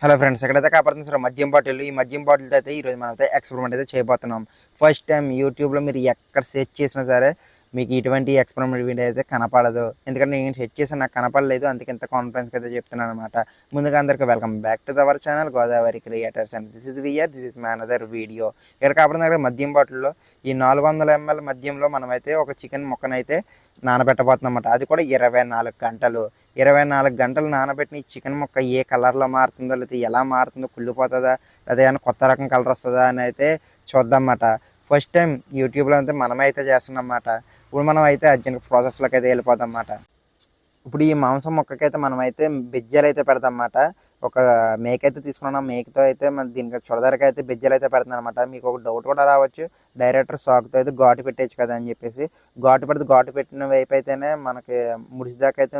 Hello friends, ఎక్కడైతే కాపాడుతుంది sir మద్యం బాటిల్. ఈ మద్యం బాటిల్తో అయితే ఈరోజు మనం అయితే ఎక్స్పెరిమెంట్ అయితే చేయబోతున్నాం. ఫస్ట్ టైం యూట్యూబ్లో మీరు ఎక్కడ సెర్చ్ చేసినా సరే మీకు ఇటువంటి ఎక్స్పెరిమెంట్ వీడియో అయితే కనపడదు. ఎందుకంటే నేను సెర్చ్ చేసి నాకు కనపడలేదు, అందుకే ఇంత కాన్ఫిడెన్స్గా అయితే చెప్తున్నాను అనమాట. ముందుగా అందరికీ welcome back to our channel Godavari creators and this is my another video. ఇక్కడ కాపాడుతున్న మద్యం బాటిల్లో ఈ 400 ml మద్యంలో మనమైతే ఒక చికెన్ ముక్కనైతే నానబెట్టబోతున్నాం అన్నమాట. అది కూడా 24 గంటలు. 24 గంటలు నానబెట్టిన ఈ చికెన్ ముక్క ఏ కలర్లో మారుతుందో, లేకపోతే ఎలా మారుతుందో, కుళ్ళిపోతుందా, లేదా ఏమైనా కొత్త రకం కలర్ వస్తుందా అని అయితే చూద్దాం అన్నమాట. ఫస్ట్ టైం యూట్యూబ్లో అయితే మనమే అయితే చేస్తున్నాం అన్నమాట. ఇప్పుడు మనం అయితే అర్జెంట్ ప్రాసెస్లోకి అయితే వెళ్ళిపోతాం అన్నమాట. ఇప్పుడు ఈ మాంసం ముక్కకైతే మనమైతే బెజ్జలు అయితే పెడతాం అన్నమాట. ఒక మేక అయితే తీసుకున్నాం, మేకతో అయితే మన దీనికి చుడదరకి అయితే బెజ్జలు అయితే పెడతాం అనమాట. మీకు ఒక డౌట్ కూడా రావచ్చు, డైరెక్టర్ సాకుతో అయితే ఘాటు పెట్టేచ్చు కదా అని చెప్పేసి. ఘాటు పెడితే ఘాటు పెట్టిన వైపు అయితేనే మనకి ముడిసిదాకా అయితే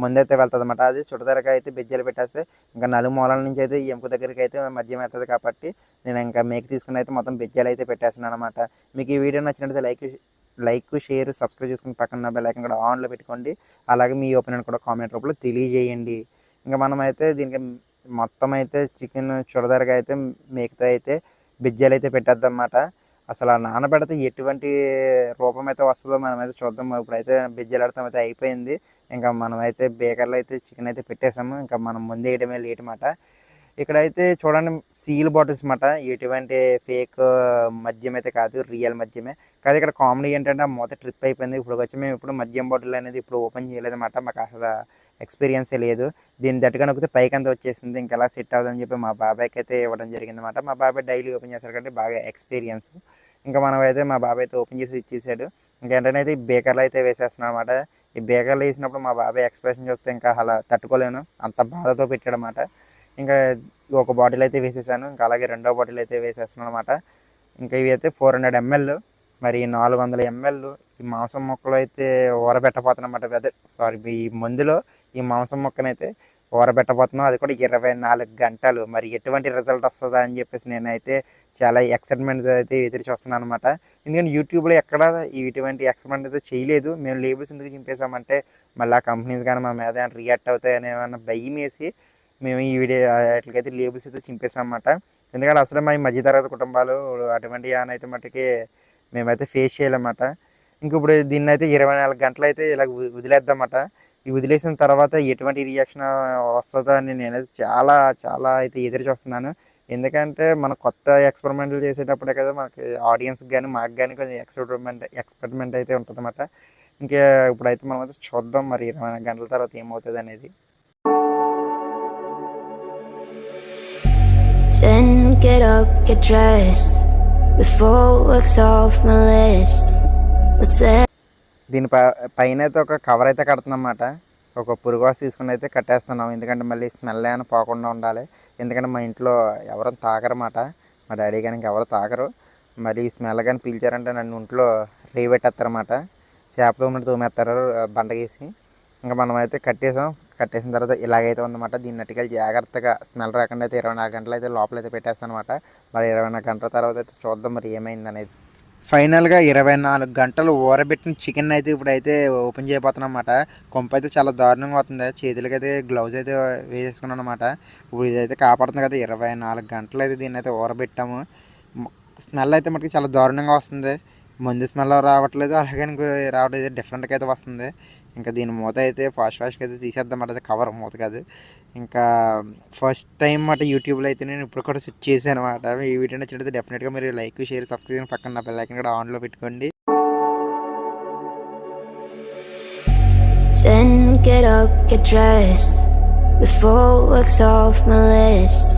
ముందైతే వెళ్తుంది అనమాట. అది చుడదరగా అయితే బెజ్జలు పెట్టేస్తే ఇంకా నలుమూలల నుంచి అయితే ఎముక దగ్గరికి అయితే మద్యం అవుతుంది. కాబట్టి నేను ఇంకా మేక తీసుకుని అయితే మొత్తం బెజ్జలు అయితే పెట్టేస్తున్నాను అనమాట. మీకు ఈ వీడియో నచ్చినట్లయితే లైక్ షేర్ సబ్స్క్రైబ్ చేసుకుని పక్కన బెల్ ఐకాన్ కూడా ఆన్లో పెట్టుకోండి. అలాగే మీ ఒపీనియన్ కూడా కామెంట్ రూపంలో తెలియజేయండి. ఇంకా మనమైతే దీనికి మొత్తం అయితే చికెన్ చుడదరగా అయితే మేకతో అయితే బెజ్జలు అయితే పెట్టేద్దాం అన్నమాట. అసలు ఆ నానబెడితే ఎటువంటి రూపం అయితే వస్తుందో మనమైతే చూద్దాం. ఇప్పుడైతే బెజ్జలు ఆడతాం అయితే అయిపోయింది. ఇంకా మనమైతే బేకర్లో అయితే చికెన్ అయితే పెట్టేసాము. ఇంకా మనం ముందే వేయడమే లేట్ మాట. ఇక్కడైతే చూడండి సీల్ బాటిల్స్ మాట. ఎటువంటి ఫేక్ మద్యం అయితే కాదు, రియల్ మద్యమే కాదు. ఇక్కడ కామెడీ ఏంటంటే ఆ మూత ట్రిప్ అయిపోయింది. ఇప్పుడు వచ్చి మేము ఇప్పుడు మద్యం బాటిల్ అనేది ఇప్పుడు ఓపెన్ చేయలేదన్నమాట. మాకు అసలు ఎక్స్పీరియన్సే లేదు. దీన్ని దట్టుగా నొక్కితే పైకి అంతా వచ్చేసింది. ఇంకా ఎలా సెట్ అవుతుందని చెప్పి మా బాబాయ్కి అయితే ఇవ్వడం జరిగిందన్నమాట. మా బాబాయ్ డైలీ ఓపెన్ చేస్తారు కాబట్టి బాగా ఎక్స్పీరియన్స్. ఇంకా మనం అయితే మా బాబాయ్ అయితే ఓపెన్ చేసి ఇచ్చేసాడు. ఇంకేంటనే అయితే ఈ బేకర్లో అయితే వేసేస్తున్నాం అనమాట. ఈ బేకర్లో వేసినప్పుడు మా బాబాయ్ ఎక్స్ప్రెషన్ చూస్తే ఇంకా అలా తట్టుకోలేను, అంత బాధతో పెట్టాడనమాట. ఇంకా ఒక బాటిల్ అయితే వేసేసాను, ఇంకా అలాగే రెండో బాటిల్ అయితే వేసేస్తున్నాను అనమాట. ఇంకా ఇవి అయితే 400 ml, మరి 400 ml ఈ మాంసం ముక్కలు అయితే ఊరబెట్టబోతున్నమాట. అదే సారీ, ఈ మందులో ఈ మాంసం ముక్కనైతే ఊరబెట్టబోతున్నాం. అది కూడా 24 గంటలు. మరి ఎటువంటి రిజల్ట్ వస్తుందా అని చెప్పేసి నేనైతే చాలా ఎక్సైట్మెంట్ అయితే ఎదురు చూస్తున్నాను అనమాట. ఎందుకంటే యూట్యూబ్లో ఎక్కడ ఇటువంటి ఎక్స్పెరిమెంట్ అయితే చేయలేదు. మేము లేబుల్స్ ఎందుకు చింపేసామంటే మళ్ళీ ఆ కంపెనీస్ కానీ మా మీద రియాక్ట్ అవుతాయని ఏమన్నా భయం వేసి మేము ఈ వీడియో వాటికైతే లేబుల్స్ అయితే చింపేసాం అన్నమాట. ఎందుకంటే అసలు మా మధ్యతరగతి కుటుంబాలు అటువంటి అని అయితే మట్టుకి మేమైతే ఫేస్ చేయాలన్నమాట. ఇంక ఇప్పుడు దీన్ని అయితే 24 గంటలు అయితే ఇలా వదిలేద్దామన్నమాట. ఈ వదిలేసిన తర్వాత ఎటువంటి రియాక్షన్ వస్తుందో అని నేనైతే చాలా చాలా అయితే ఎదురు చూస్తున్నాను. ఎందుకంటే మనం కొత్త ఎక్స్పెరిమెంట్లు చేసేటప్పుడే కదా మనకి ఆడియన్స్కి కానీ మాకు కానీ కొంచెం ఎక్స్పెరిమెంట్ అయితే ఉంటుందన్నమాట. ఇంకా ఇప్పుడైతే మనం అయితే చూద్దాం మరి 24 గంటల తర్వాత ఏమవుతుంది అనేది. Then get up, get dressed before work's off my list. What's that? దీని పైన అయితే ఒక కవర్ అయితే కడుతుందన్నమాట. ఒక పురుగోస తీసుకుని అయితే కట్టేస్తున్నాం. ఎందుకంటే మళ్ళీ స్మెల్ ఏమైనా పోకుండా ఉండాలి. ఎందుకంటే మా ఇంట్లో ఎవరు తాగరన్నమాట. మా డాడీ కానీ ఎవరు తాగరు. మరి ఈ స్మెల్ కానీ పీల్చారంటే నన్ను ఇంట్లో రేవెట్టేస్తారన్నమాట. చేపతో ఉన్నట్టు తోమేస్తారు బండగేసి. ఇంకా మనం అయితే కట్టేసిన తర్వాత ఇలాగైతే ఉందన్నమాట. దీన్ని అట్టుకెళ్ళి జాగ్రత్తగా స్మెల్ రాకుండా అయితే 24 గంటలు అయితే లోపలైతే పెట్టేస్తాను అనమాట. మరి 24 గంటల తర్వాత అయితే చూద్దాం మరి ఏమైంది అనేది. ఫైనల్గా 24 గంటలు ఊరబెట్టిన చికెన్ అయితే ఇప్పుడైతే ఓపెన్ చేయబోతున్నాం అన్నమాట. కొంప అయితే చాలా దారుణంగా అవుతుంది. చేతులకి అయితే గ్లౌజ్ అయితే వేసేసుకున్నాను అనమాట. ఇప్పుడు ఇదైతే కాపాడుతుంది కదా. 24 గంటలు అయితే దీన్ని అయితే ఊరబెట్టాము. స్మెల్ అయితే మనకి చాలా దారుణంగా వస్తుంది. మందు స్మెల్ రావట్లేదు, అలాగే రావట్లేదు, డిఫరెంట్గా అయితే వస్తుంది. ఇంకా దీని మూత అయితే ఫాస్ట్గా అయితే తీసేద్దాం అంటే కవర్ మూత కాదు. ఇంకా ఫస్ట్ టైం అన్నమాట యూట్యూబ్లో అయితే నేను ఇప్పుడు కూడా సెట్ చేశాను అనమాట. ఈ వీడియో నచ్చినట్లయితే డెఫినెట్గా మీరు లైక్ షేర్ సబ్స్క్రైబ్ పక్కన నా బెల్ ఐకాన్ కూడా ఆన్లో పెట్టుకోండి. Then get up, get dressed before work's off my list.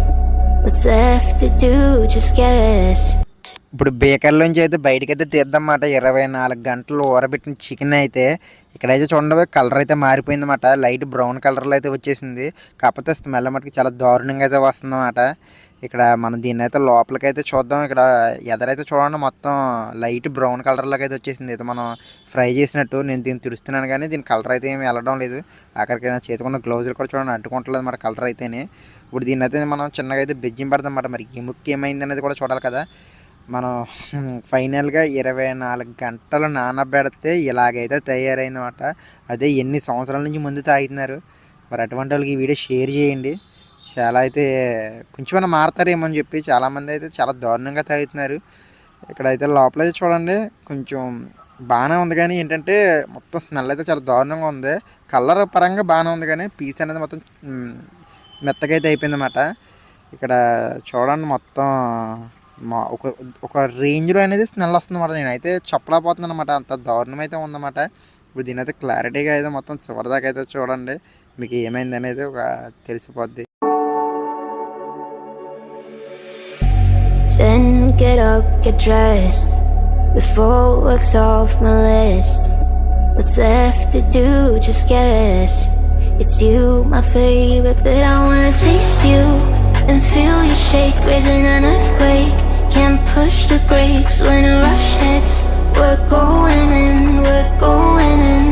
What's left to do, just guess. ఇప్పుడు బేకర్లోంచి అయితే బయటకైతే తీద్దామన్నమాట. 24 గంటలు ఊరబెట్టిన చికెన్ అయితే ఇక్కడైతే చూడండి కలర్ అయితే మారిపోయిందన్నమాట. లైట్ బ్రౌన్ కలర్లో అయితే వచ్చేసింది. కాకపోతే స్మెల్ మటుకు చాలా దారుణంగా అయితే వస్తుందన్నమాట. ఇక్కడ మనం దీన్ని అయితే లోపలికైతే చూద్దాం. ఇక్కడ ఎదరైతే చూడండి మొత్తం లైట్ బ్రౌన్ కలర్లోకి అయితే వచ్చేసింది. అయితే మనం ఫ్రై చేసినట్టు నేను దీన్ని తుడుస్తున్నాను కానీ దీని కలర్ అయితే ఏమి వెళ్ళడం లేదు. అక్కడికైనా చేతుకున్న గ్లౌజులు కూడా చూడండి అంటుకుంటలేదు అన్నమాట కలర్ అయితేనే. ఇప్పుడు దీన్ని అయితే మనం చిన్నగా అయితే బెజ్జింగ్ పడతాం అన్నమాట. మరి ఈ ముక్కు ఏమైంది అనేది కూడా చూడాలి కదా. మనం ఫైనల్గా 24 గంటలు నానబెడితే ఇలాగైతే తయారైందన్నమాట. అదే ఎన్ని సంవత్సరాల నుంచి ముందు తాగుతున్నారు. మరి అటువంటి వాళ్ళకి ఈ వీడియో షేర్ చేయండి. చాలా అయితే కొంచెమైనా మారతారేమో అని చెప్పి చాలామంది అయితే చాలా దారుణంగా తాగుతున్నారు. ఇక్కడైతే లోపలైతే చూడండి కొంచెం బాగానే ఉంది, కానీ ఏంటంటే మొత్తం స్మెల్ అయితే చాలా దారుణంగా ఉంది. కలర్ పరంగా బాగానే ఉంది, కానీ పీస్ అనేది మొత్తం మెత్తగా అయితే అయిపోయిందన్నమాట. ఇక్కడ చూడండి మొత్తం ఒక ఒక రేంజ్లో అనేది స్మెల్ వస్తుందన్నమాట. నేనైతే చెప్పలేకపోతున్నాను అనమాట, అంత దారుణం అయితే ఉందన్నమాట. ఇప్పుడు దీని అయితే క్లారిటీగా అయితే మొత్తం చివరిదాకా అయితే చూడండి, మీకు ఏమైంది అనేది ఒక తెలిసిపోద్ది. Then get up, get dressed. Before work's off my list. What's left to do? Just guess. It's you, my favorite, but I wanna taste you and feel you shake, raising an earthquake. Can't push the brakes when a rush hits. We're going in, we're going in.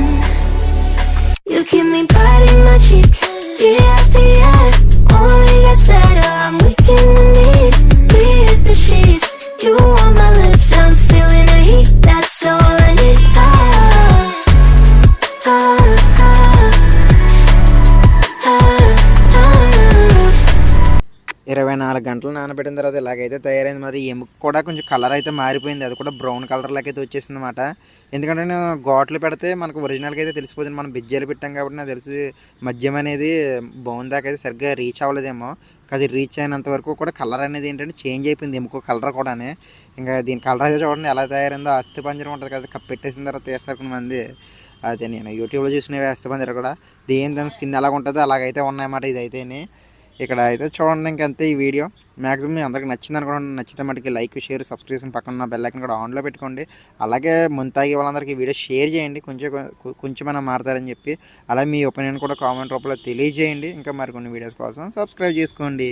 You keep me biting my cheek, year after year. Only gets better. I'm weak in the knees. We hit the sheets. You on my lips, I'm feeling the heat. That's all I need. Ah, ah, ah, ah, ah. 24 గంటలు నానబెట్టిన తర్వాత ఇలాగైతే తయారైంది. మరి ఎముక కూడా కొంచెం colour అయితే మారిపోయింది, అది కూడా బ్రౌన్ కలర్లోకి అయితే వచ్చేసింది అనమాట. ఎందుకంటే నేను ఘాట్లు పెడితే మనకు ఒరిజినల్గా అయితే తెలిసిపోతుంది. మనం బిజ్జీలు పెట్టాం కాబట్టి నాకు తెలిసి మద్యం అనేది బౌన్ దాకా అయితే సరిగ్గా రీచ్ అవ్వలేదేమో. అది రీచ్ అయినంత వరకు కూడా కలర్ అనేది ఏంటంటే చేంజ్ అయిపోయింది, ఎముక కలర్ కూడా. ఇంకా దీని కలర్ అయితే చూడండి ఎలా తయారైందో. అస్థి పంజరం ఉంటుంది కదా, కప్పు పెట్టేసిన తర్వాత వేస్తారు కొంతమంది. అదే నేను యూట్యూబ్లో చూసినవి అస్థి పంజరం కూడా దాని స్కిన్ ఎలాగ ఉంటుందో అలాగైతే ఉన్నాయన్నమాట. ఇదైతే ఇక్కడ అయితే చూడండి. ఇంకంతే ఈ వీడియో మ్యాక్సిమం మీ అందరికి నచ్చింది అనుకోండి. నచ్చితే మటుకి లైక్, షేర్, సబ్స్క్రిప్షన్ పక్కన ఉన్న బెల్ ఐకాన్ కూడా ఆన్లో పెట్టుకోండి. అలాగే ముంతాగి వాళ్ళందరికీ వీడియో షేర్ చేయండి, కొంచెమైనా మారుతారని చెప్పి. అలాగే మీ ఒపీనియన్ కూడా కామెంట్ రూపంలో తెలియజేయండి. ఇంకా మరికొన్ని వీడియోస్ కోసం సబ్స్క్రైబ్ చేసుకోండి.